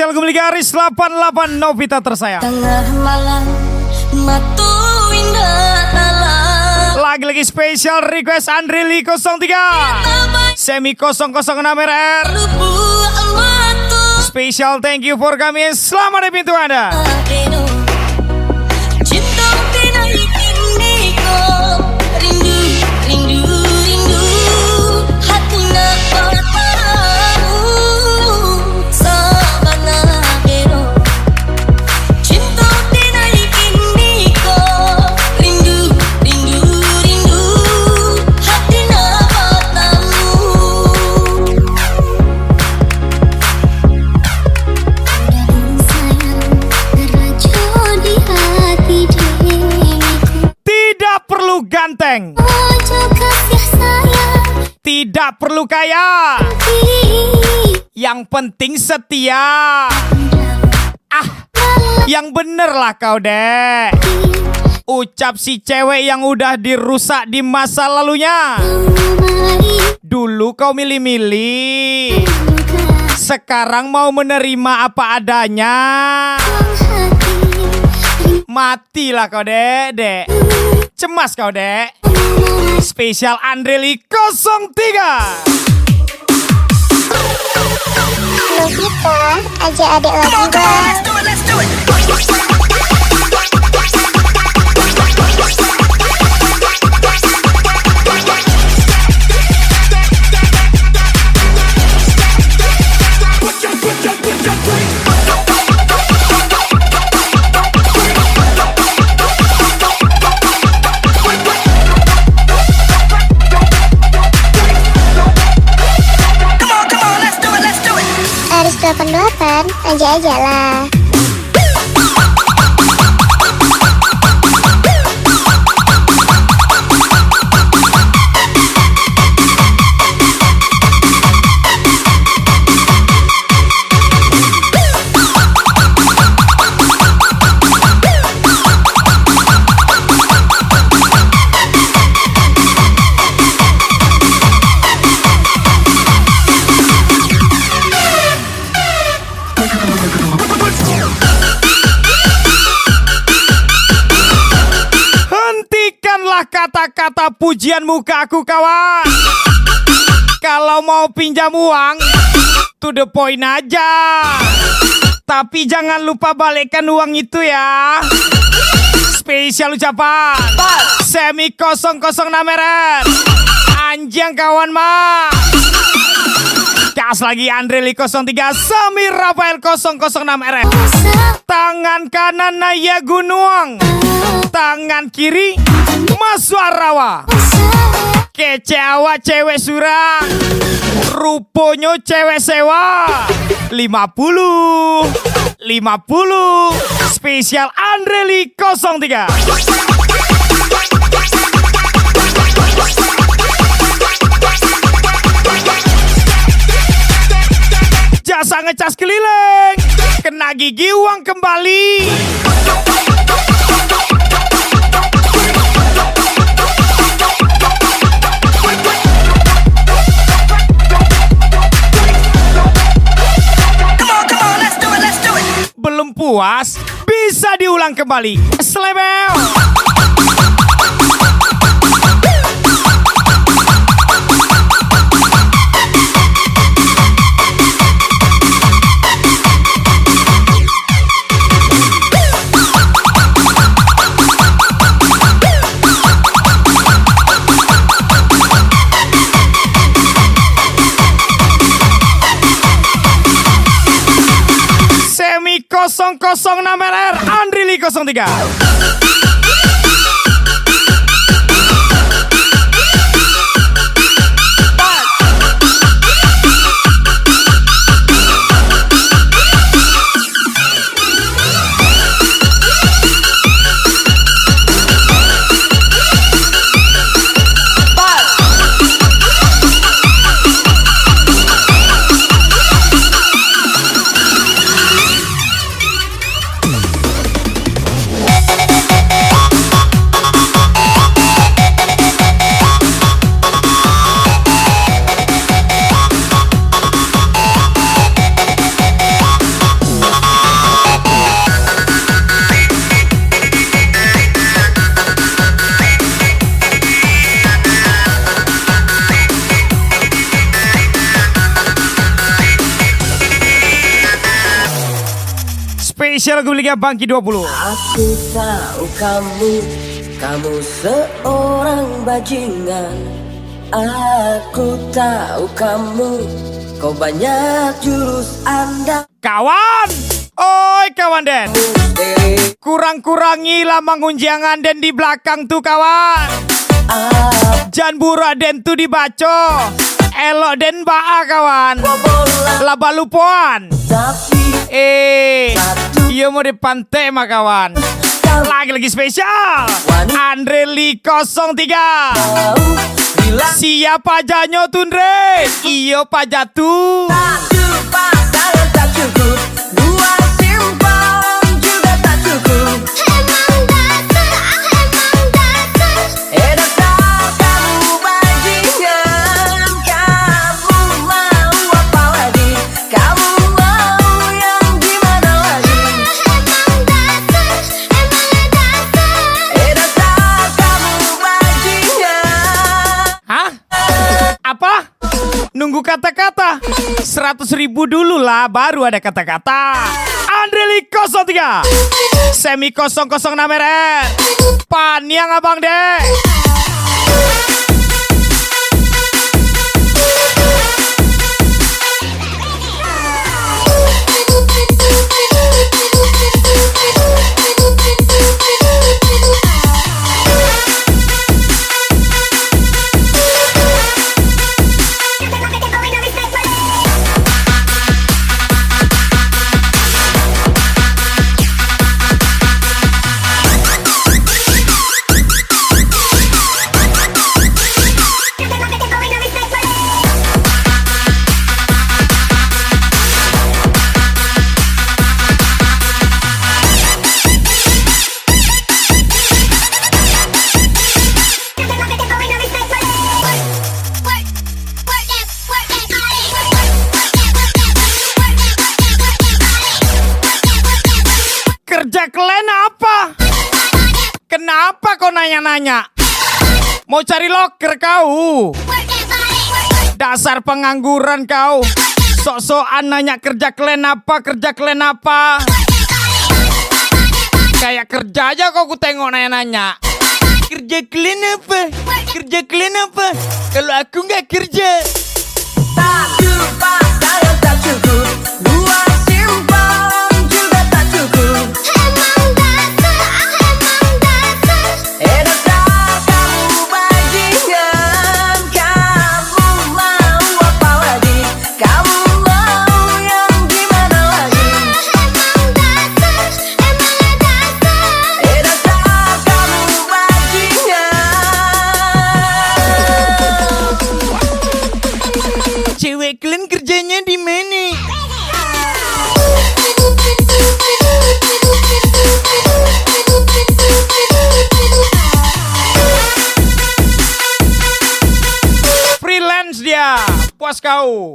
spesial gue milik Aris 88 Novita tersayang. Tengah malam matu indah talam. Lagi-lagi spesial request Andrili 03 Semi 006 RR. Spesial thank you for kami. Selamat di pintu Anda. Ganteng, tidak perlu kaya, yang penting setia. Yang bener lah kau dek. Ucap si cewek yang udah dirusak di masa lalunya. Dulu kau milih-milih, sekarang mau menerima apa adanya. Matilah kau dek. Cemas kau dek. Spesial Andreli 03. Novita, ajak adek lagi bang. Aris 88, ajak lah. Kata-kata pujianmu ke aku kawan. Kalau mau pinjam uang, to the point aja. Tapi jangan lupa balikkan uang itu ya. Spesial ucapan Semi 006 RR. Anjing kawan mah. Gas lagi Andreli 03 Samir Rafael 006 RR. Tangan kanan Naya Gunung, tangan kiri Mas Warawa. Kece awak cewek surang, ruponya cewek sewa. 50 spesial Andreli 03. Jasa ngecas keliling, kena gigi uang kembali. Belum puas, bisa diulang kembali. Slebel. Semi 006 RR Andrili 03. Spesial lagu miliknya Bangki 20. Aku tahu kamu seorang bajingan. Aku tahu kau banyak jurus andal. Kawan, oi kawan Den, kurang-kurangilah mengunjangan Den di belakang tuh kawan. Jangan burak Den tuh dibaco, elok Den baa kawan. Laba lupuan. Iya mau dipantai mah kawan. Lagi spesial Andre Li 03. Siapa janyo tundre? Iyo pajatu. Tak cukup. Dua simpang juga tak cukup. Dasar kamu bajingan. Kamu mau apa lagi? Kamu mau yang gimana lagi? Dasar kamu bajingan. Hah? Apa? Nunggu kata-kata 100.000 dulu lah baru ada kata-kata. Andre Li 03 Semi 006 RR Paniang abang deh. Kerja kalian apa? Kenapa kau nanya-nanya? Mau cari loker kau? Dasar pengangguran kau. Sok-sokan nanya kerja kalian apa? Kerja kalian apa? Kayak kerja aja kau ku tengok nanya-nanya. Kerja kalian apa? Kerja kalian apa? Kalau aku nggak kerja. Tak cukup. Dua simpang juga tak cukup. Dasar kamu bajingan. Kamu mau apa lagi? Kamu mau yang gimana lagi? Dasar kamu bajingan. Cewek kalian kerjanya di mana? Freelance dia. Puas kau.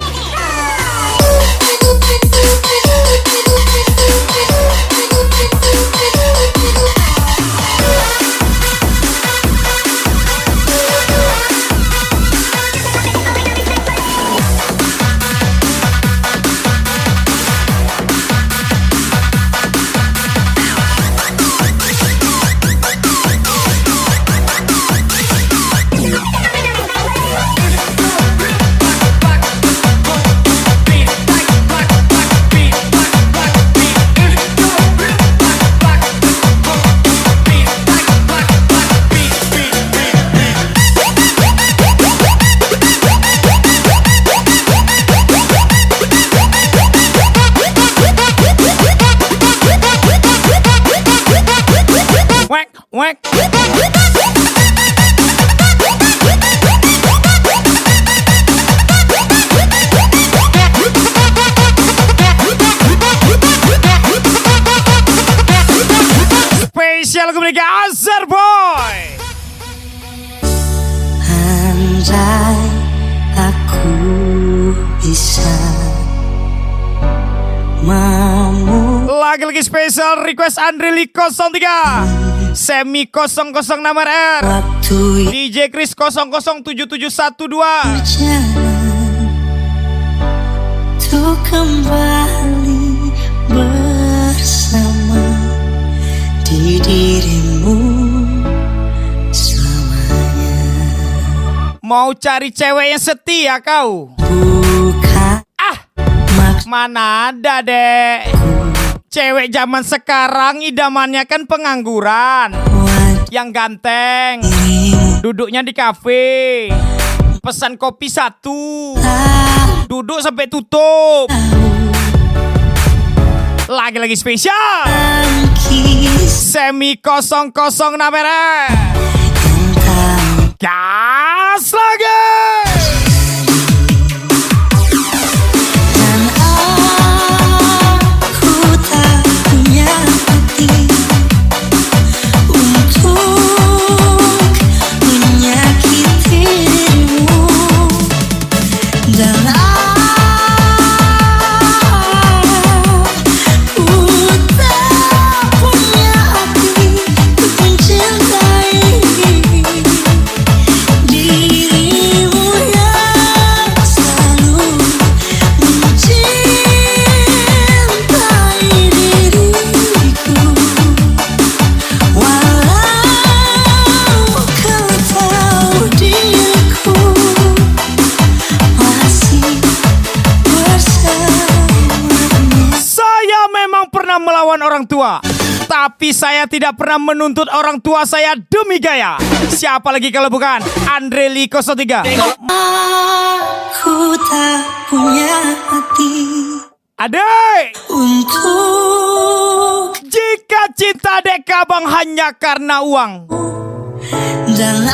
Wek. Spesial kemerdekaan Azhar Boy. Andai aku bisa Lagi spesial request Andre Li 03 Semi 006 R DJ Chris 007712 Untuk kembali bersama dirimu selamanya. Mau cari cewek yang setia kau? Bukan Mana ada, Dek. Cewek zaman sekarang idamannya kan pengangguran, yang ganteng, duduknya di kafe, pesan kopi 1, duduk sampai tutup. Lagi-lagi spesial Semi 006 merah. Gas lagi. Dan aku tak punya hati untuk menyakiti dirimu. Dan aku tak punya hati untuk mencintai dirimu yang selalu mencintai diriku. Walau kau tahu diriku masih bersamamu. Saya memang pernah melawan orang tua, tapi saya tidak pernah menuntut orang tua saya demi gaya. Siapa lagi kalau bukan Andreli 03. Aku tak punya hati Adek, untuk jika cinta dek abang hanya karena uang, dan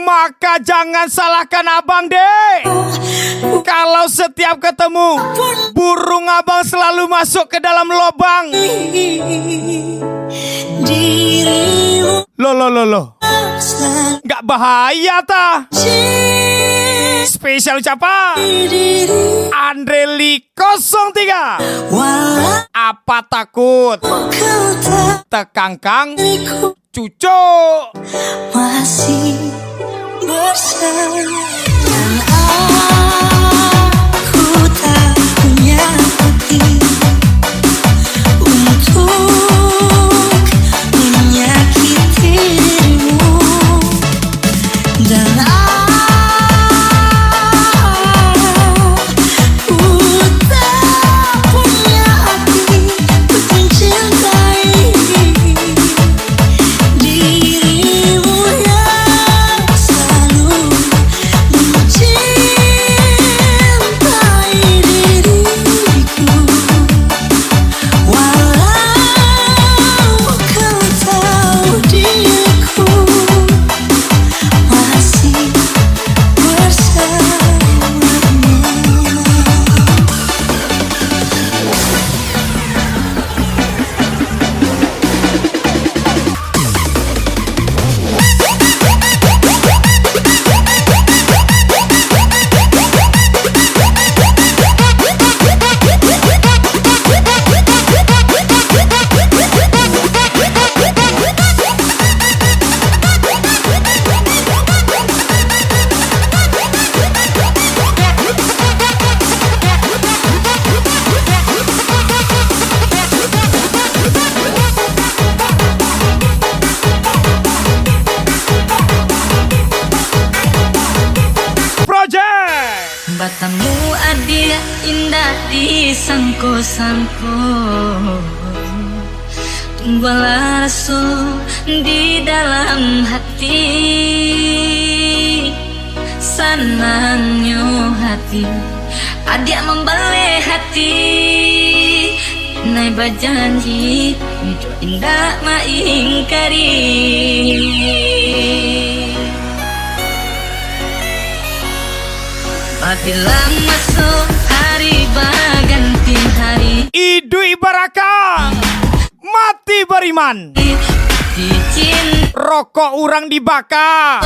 maka jangan salahkan abang, Dek. Kalau setiap ketemu, burung abang selalu masuk ke dalam lubang. dirimu Loh. selalu Gak bahaya ta? Spesial ucapan diri. Andreli 03. Walau Apa takut? kau tak Tekangkang diriku cucuk. masih bersama. Dan aku tak punya hati untuk menyakiti dirimu. Dan aku tak punya hati untuk mencintai dirimu yang selalu mencintai diriku. Walau kau tahu diriku masih bersamamu. Project. Batamu adil indah disangko-sangko, tumbuhlah rasul di dalam hati. Senangnya hati adik membeli hati. Nai berjanji hidup indah maingkari. Apabila masuk hari berganti hari, Idui Baraka mati beriman. dicin Rokok orang dibakar,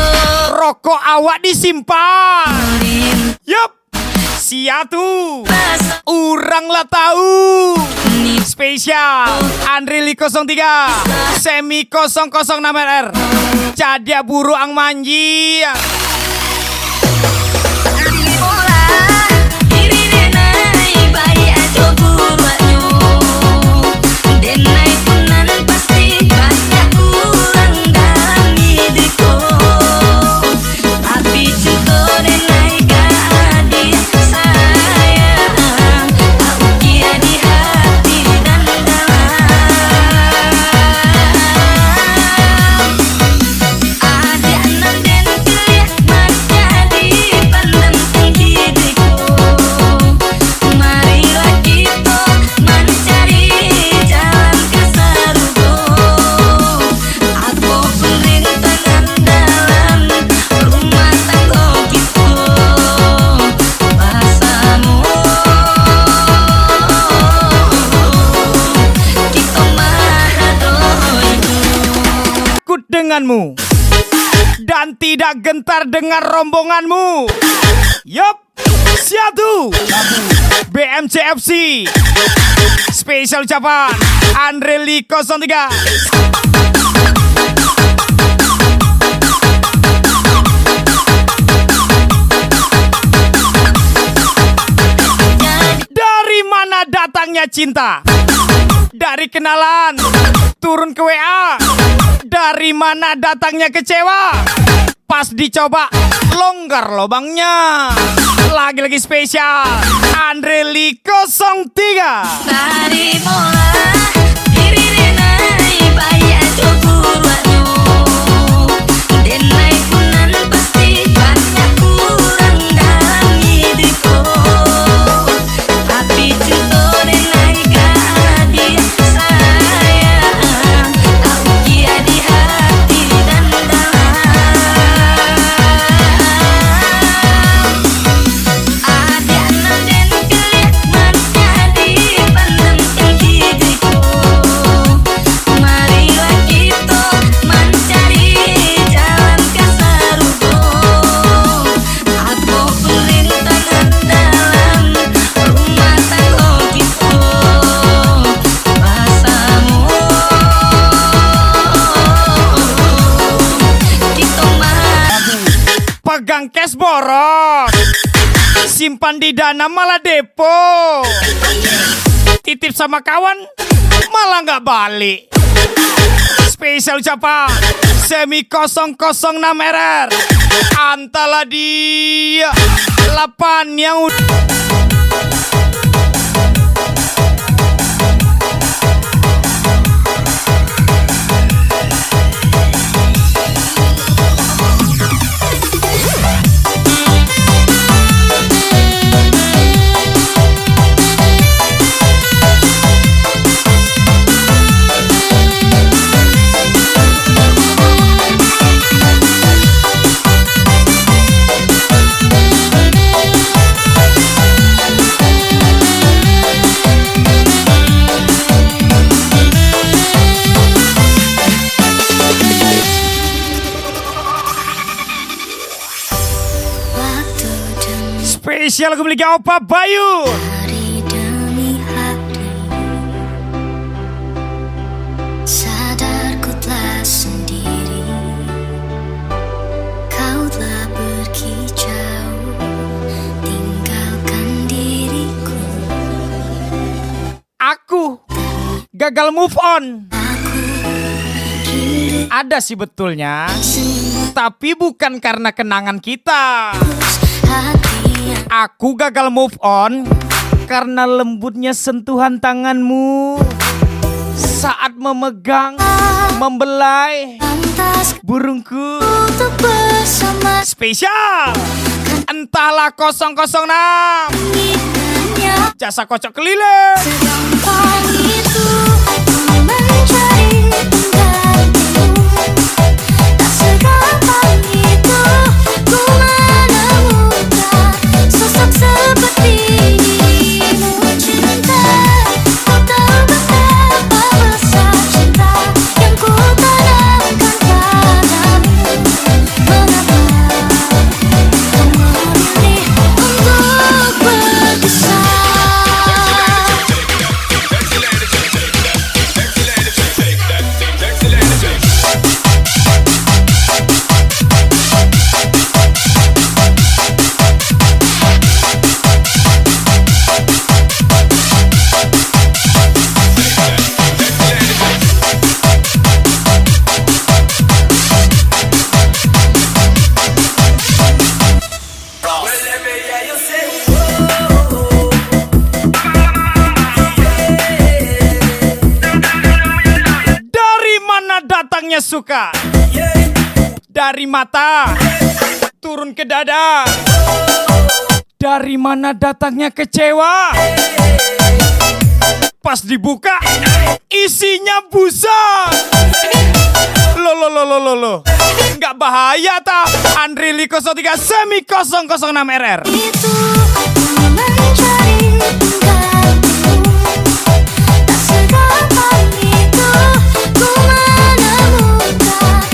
rokok awak disimpan. Yup, sia tu orang lah tahu. Spesial Andreli 03 Semi 006 RR. Jadi buru ang manji. Denai punan pasti banyak denganmu dan tidak gentar dengan rombonganmu. Yup, siatu BMCFC. Spesial ucapan Andre Lee 03. Dari mana datangnya cinta? Dari kenalan turun ke WA. Dari mana datangnya kecewa? Pas dicoba longgar lobangnya. Lagi-lagi spesial Andre Lee 03. Dari mola diri denai bayi aja buruanyo. Denai punan pasti banyak kurang dalam hidupku. Tapi cinta denai gak dia sayang. Aku kia di hati dan dalam. Ada nanden keliat menjadi pandang hidupku. Marilah kita mencari jalan ke sarugo. Aku perintahan dalam rumah tangga kita. Bahasamu kita Pegang cash boros, simpan di Dana malah depo. Titip sama kawan malah nggak balik. Spesial ucapan Semi 006 RR. Antara dia 8 yang spesial aku beli Opa Bayu. hari demi hari sadar ku telah sendiri. Kau telah pergi jauh, tinggalkan diriku. Aku gagal move on. Aku kini Ada sih betulnya, tapi bukan karena kenangan kita. hati yang Aku gagal move on karena lembutnya sentuhan tanganmu saat memegang, membelai pantas burungku. untuk bersama. Spesial entahlah 006 Ingatnya jasa kocok keliling. segampang itu mencari penggantimu. Tak segampang itu ku menemukan sosok seperti dirimu. Cinta, ku tahu betapa besar cinta yang ku tanamkan padamu. Mengapa kau memilih untuk berpisah? Dari mana datangnya suka? Dari mata turun ke dada. Dari mana datangnya kecewa? Pas dibuka isinya busa. Loh. Nggak bahaya ta? Andre Lee 03 Semi 006 RR. Itu aku mencari penggantimu. Tak segampang itu ku menemukan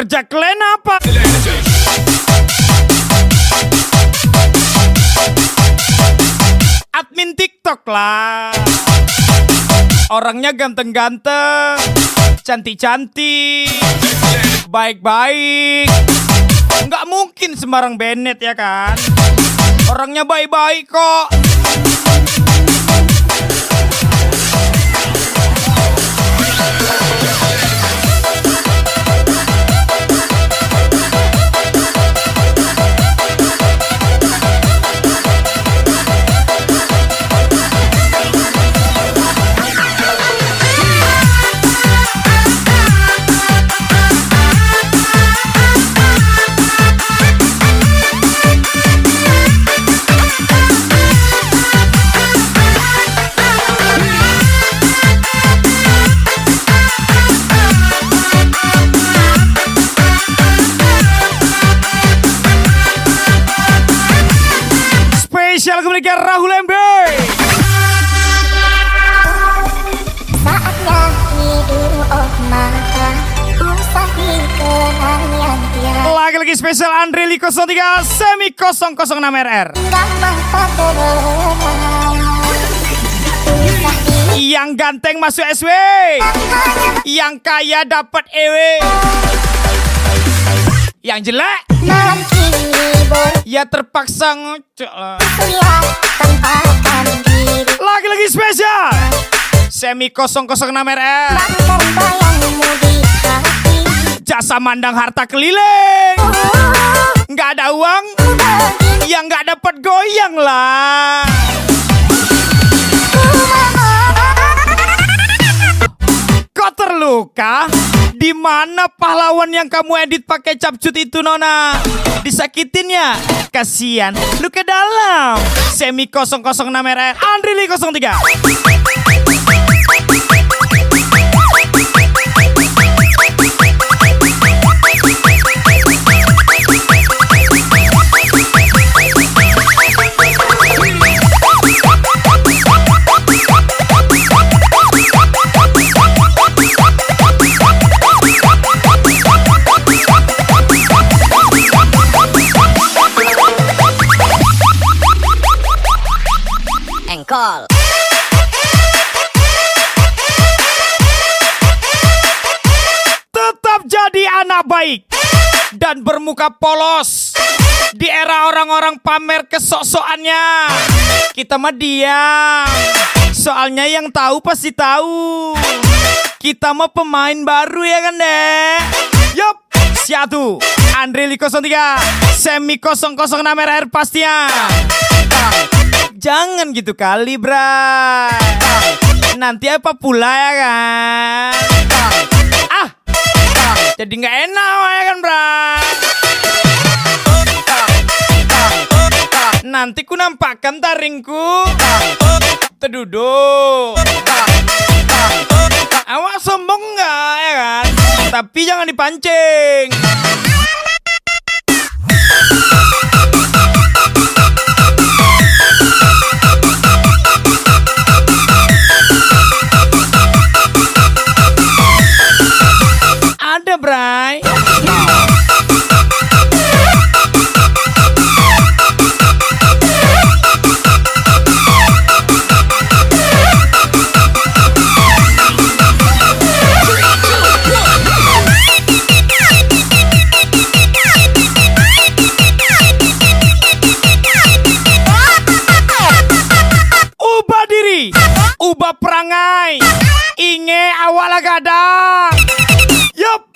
kerja kalian apa? Admin TikTok lah. Orangnya ganteng-ganteng, cantik-cantik, baik-baik. Nggak mungkin sembarang Bennett ya kan? Orangnya baik-baik kok. Spesial kembali ke Rahul MB. Saatnya tidur oh mata, usah dikenang yang tiada. Lagi-lagi spesial Andri 03 semi 006 RR. Gampang tak terlena. Usah Yang ganteng masuk SW, yang kaya dapat EW, yang jelek malam hibur, ya terpaksa ngocok lah. lihat tempatkan diri. Lagi-lagi spesial semi 006 RR. Bahkan bayangmu di hati. Jasa mandang harta keliling, nggak ada uang, yang nggak dapat goyang lah. Kok terluka? Di mana pahlawan yang kamu edit pakai capcut itu, Nona? Disakitin ya? Kasian, lu ke dalam. Semi 006 RR, Andri 03. Engkol. Tetap jadi anak baik dan bermuka polos di era orang-orang pamer kesok-sokannya. Kita mah diam, soalnya yang tahu pasti tahu. Kita mah pemain baru ya kan deh. Yup, siatu Andri 03 semi 006 RR pastinya. Jangan gitu kali, bray. Nanti apa pula ya kan? Jadi nggak enak ya kan, bray. Nanti ku nampakkan taringku. Terduduk. Awak sombong nggak ya kan? Tapi jangan dipancing. Ada, bray. Ubah diri, ubah perangai. Inge awal gadang. Yup,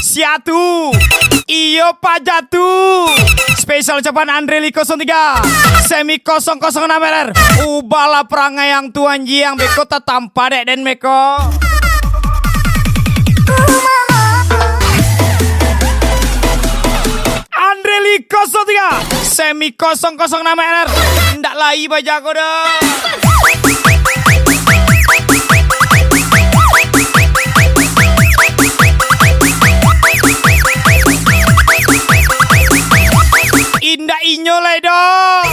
siatu, iyo pajatu. Spesial ucapan Andri 03 semi 006 RR. Ubahlah perangai yang tuan yang beko tak tampa dek dan meko. Andri 03 semi 006 RR. Ndak lai bajago dah. Indah inyo lah dong.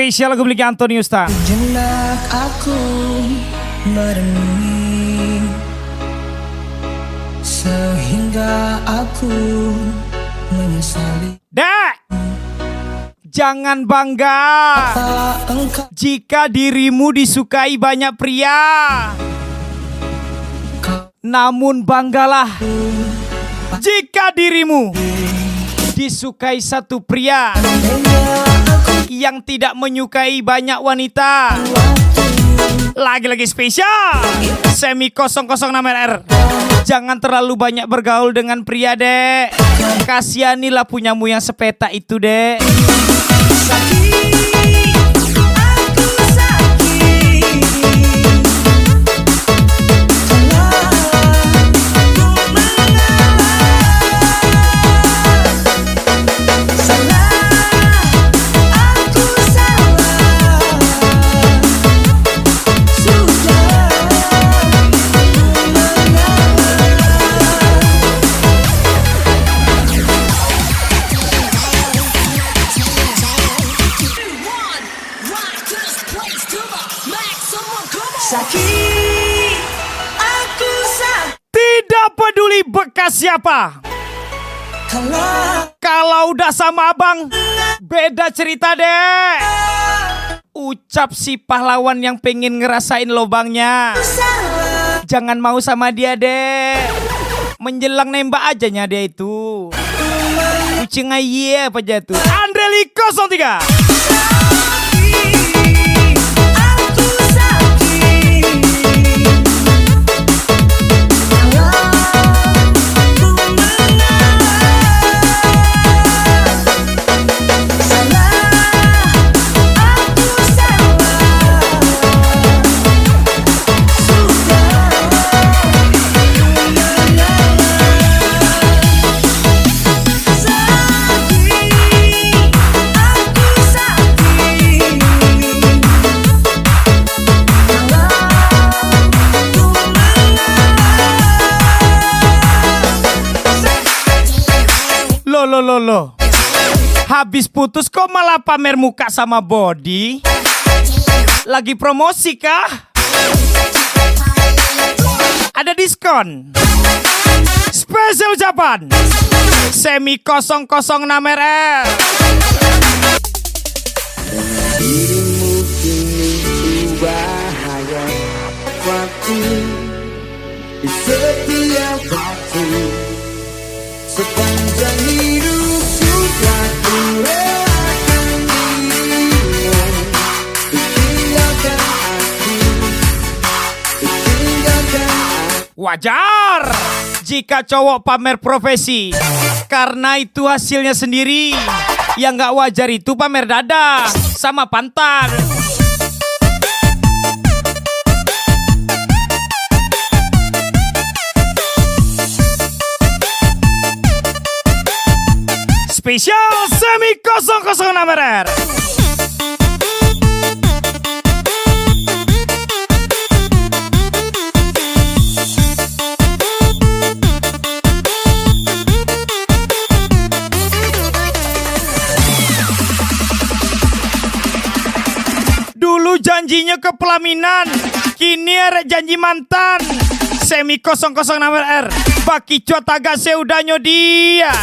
spesial lagu milik Anthony Ustaz. Jenak aku merenungi sehingga aku menyesali. Dek, jangan bangga Tak engkau jika dirimu disukai banyak pria. Namun banggalah jika dirimu disukai satu pria yang tidak menyukai banyak wanita. Lagi-lagi spesial Semi 006 RR. Jangan terlalu banyak bergaul dengan pria, Dek. Kasihanilah punyamu yang sepeta itu, Dek. sakit, aku sakit Tidak peduli bekas siapa. Kalau udah sama abang, beda cerita, Dek. Ucap si pahlawan yang pengen ngerasain lobangnya. Jangan mau sama dia, Dek. Menjelang nembak ajanya dia itu. Kucing aye apa jatuh. Andreli 03. Loh. Habis putus kok malah pamer muka sama body? Lagi promosi kah? Ada diskon? Spesial ucapan Semi 006 RR. Dirimu kini bahaya waktu di setiap waktu sepanjang hidup sudah kurelakan dirimu tinggalkan aku. Wajar jika cowok pamer profesi, karena itu hasilnya sendiri. Yang gak wajar itu pamer dada sama pantat. Spesial Semi 006 RR. Dulu janjinya ke pelaminan, kini arek janji mantan. Semi 006 RR. Baki cuat agak seudanyo dia.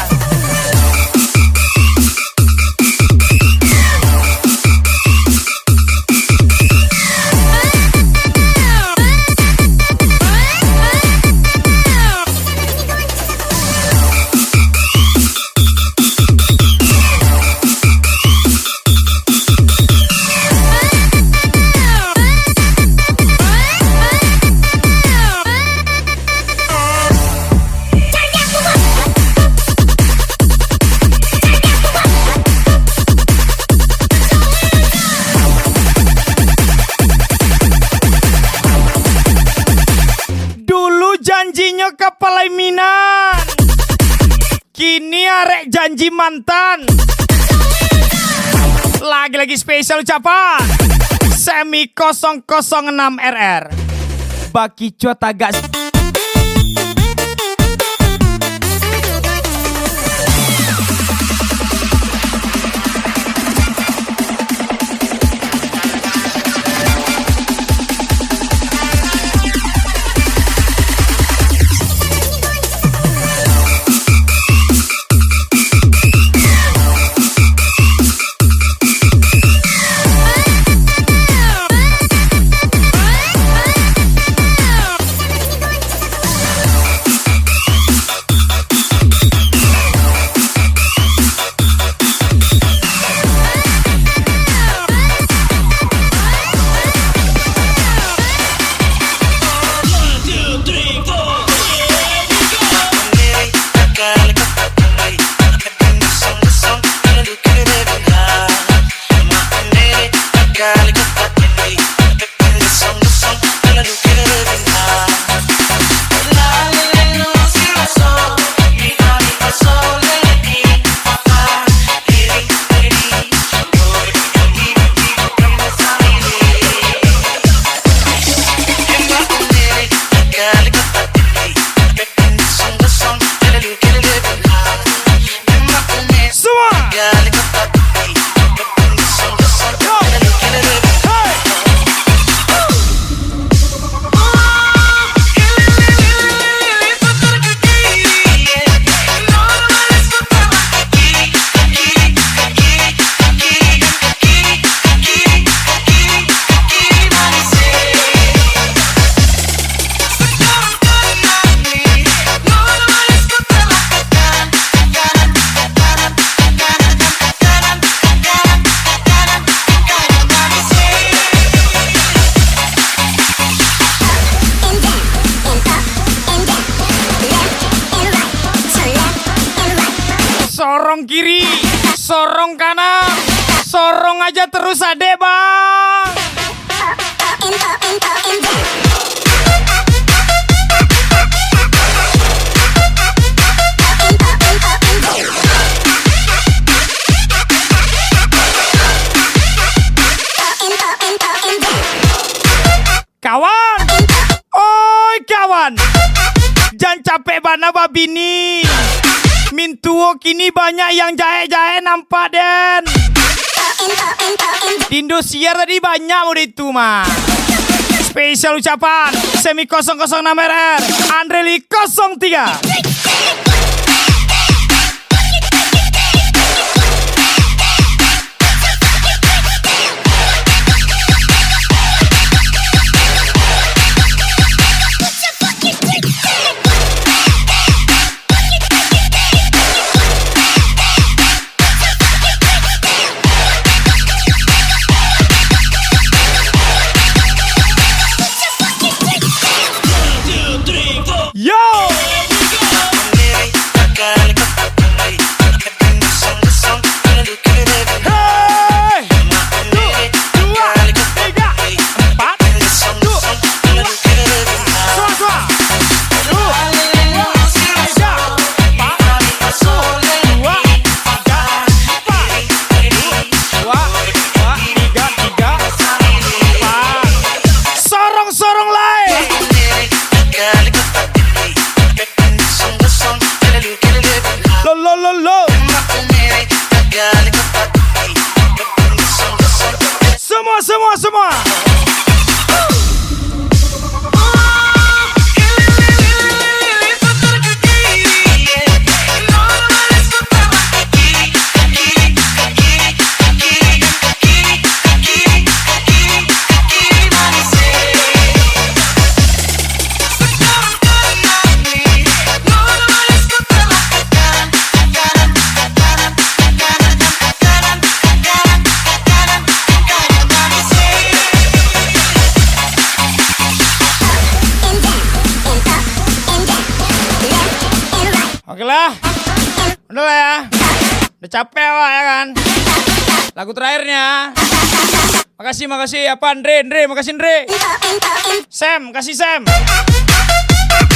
Janjinya ke pelaminan, kini arek janji mantan. Lagi-lagi spesial ucapan Semi 006 RR. Baki cuat agak Sorong kiri, sorong kanan, sorong aja terus adek bang. Kawan, oi kawan, jangan capek bana babini. Mintuo kini banyak yang jahe-jahe nampak den. Di Indosiar tadi banyak udah itu mah. Spesial ucapan Semi 006 RR Andreli 03. Yo! Hey! 1, 2, 3, 4, 4. Sorong-sorong lain. Lo. Semua. Oke lah, udah lah ya, udah capek lah ya kan. Lagu terakhirnya, makasih apa Andre, makasih Andre. Sam, kasih Sam.